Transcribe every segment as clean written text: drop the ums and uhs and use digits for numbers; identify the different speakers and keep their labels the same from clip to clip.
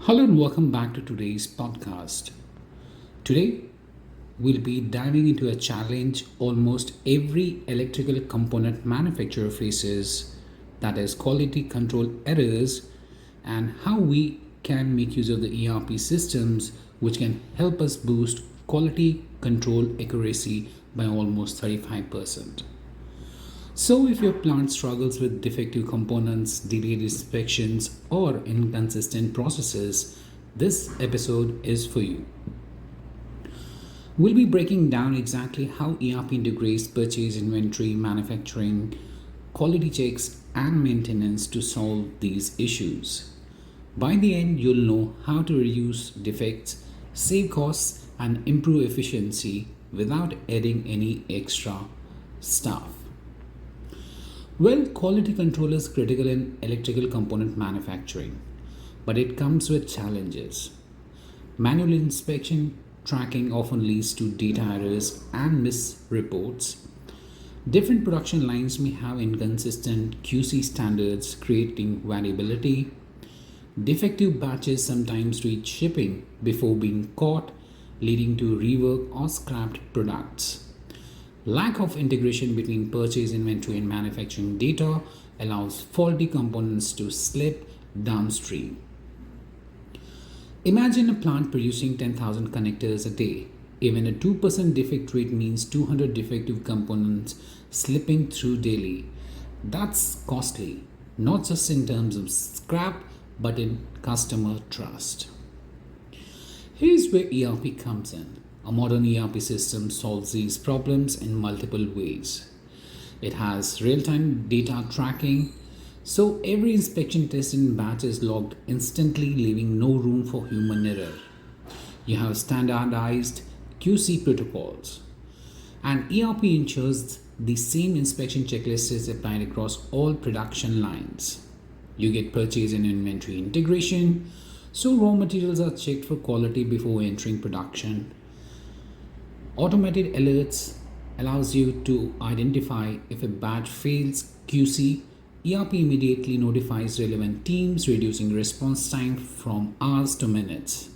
Speaker 1: Hello and welcome back to today's podcast. Today, we'll be diving into a challenge almost every electrical component manufacturer faces, that is, quality control errors, and how we can make use of the ERP systems which can help us boost quality control accuracy by almost 35%. So, if your plant struggles with defective components, delayed inspections, or inconsistent processes, this episode is for you. We'll be breaking down exactly how ERP integrates purchase, inventory, manufacturing, quality checks, and maintenance to solve these issues. By the end, you'll know how to reduce defects, save costs, and improve efficiency without adding any extra staff. Well, quality control is critical in electrical component manufacturing, but it comes with challenges. Manual inspection tracking often leads to data errors and misreports. Different production lines may have inconsistent QC standards, creating variability. Defective batches sometimes reach shipping before being caught, leading to rework or scrapped products. Lack of integration between purchase, inventory, and manufacturing data allows faulty components to slip downstream. Imagine a plant producing 10,000 connectors a day. Even a 2% defect rate means 200 defective components slipping through daily. That's costly, not just in terms of scrap, but in customer trust. Here's where ERP comes in. A modern ERP system solves these problems in multiple ways. It has real-time data tracking, so every inspection test in batch is logged instantly, leaving no room for human error. You have standardized QC protocols, and ERP ensures the same inspection checklist is applied across all production lines. You get purchase and inventory integration, so raw materials are checked for quality before entering production. Automated alerts allows you to identify if a batch fails QC. ERP immediately notifies relevant teams, reducing response time from hours to minutes.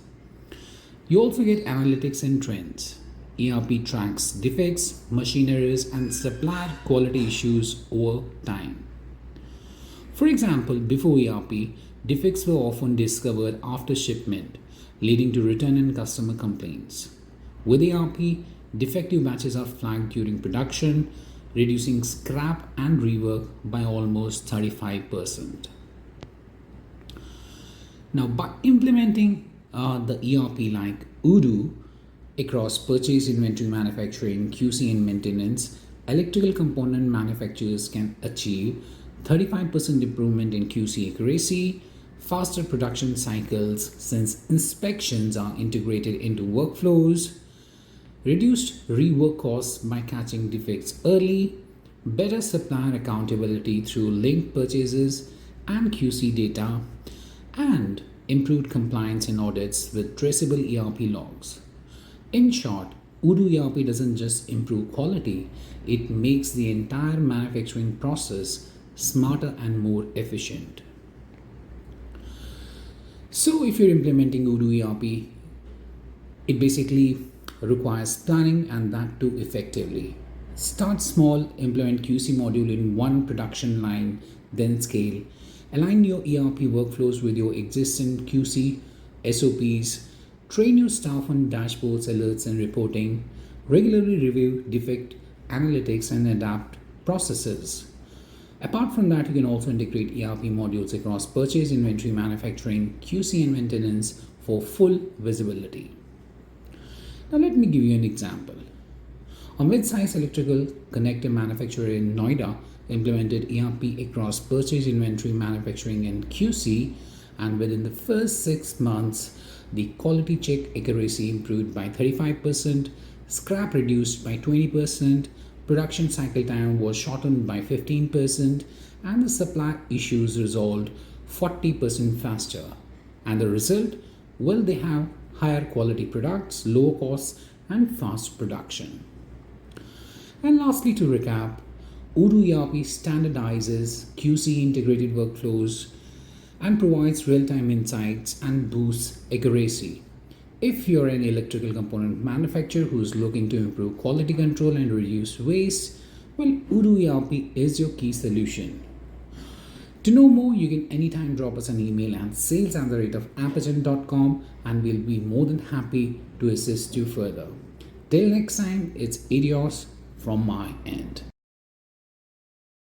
Speaker 1: You also get analytics and trends. ERP tracks defects, machine errors, and supplier quality issues over time. For example, before ERP, defects were often discovered after shipment, leading to return and customer complaints. With ERP, defective batches are flagged during production, reducing scrap and rework by almost 35%. Now, by implementing the ERP like Odoo across purchase, inventory, manufacturing, QC, and maintenance, electrical component manufacturers can achieve 35% improvement in QC accuracy, faster production cycles since inspections are integrated into workflows, reduced rework costs by catching defects early, better supplier accountability through linked purchases and QC data, and improved compliance and audits with traceable ERP logs. In short, Odoo ERP doesn't just improve quality, it makes the entire manufacturing process smarter and more efficient. So, if you're implementing Odoo ERP, it basically requires planning, and that too effectively. Start small, implement QC module in one production line, then scale. Align your ERP workflows with your existing QC SOPs. Train your staff on dashboards, alerts, and reporting. Regularly review defect analytics and adapt processes. Apart from that, you can also integrate ERP modules across purchase, inventory, manufacturing, QC, and maintenance for full visibility. Now let me give you an example. A mid-sized electrical connector manufacturer in Noida implemented ERP across purchase, inventory, manufacturing, and QC, and within the first 6 months, the quality check accuracy improved by 35%, scrap reduced by 20%, production cycle time was shortened by 15%, and the supply issues resolved 40% faster. And the result? Well, they have higher quality products, lower costs, and fast production. And lastly, to recap, Odoo ERP standardizes QC integrated workflows and provides real-time insights and boosts accuracy. If you're an electrical component manufacturer who's looking to improve quality control and reduce waste, well, Odoo ERP is your key solution. To know more, you can anytime drop us an email at sales@apogent.com and we'll be more than happy to assist you further. Till next time, it's adios from my end.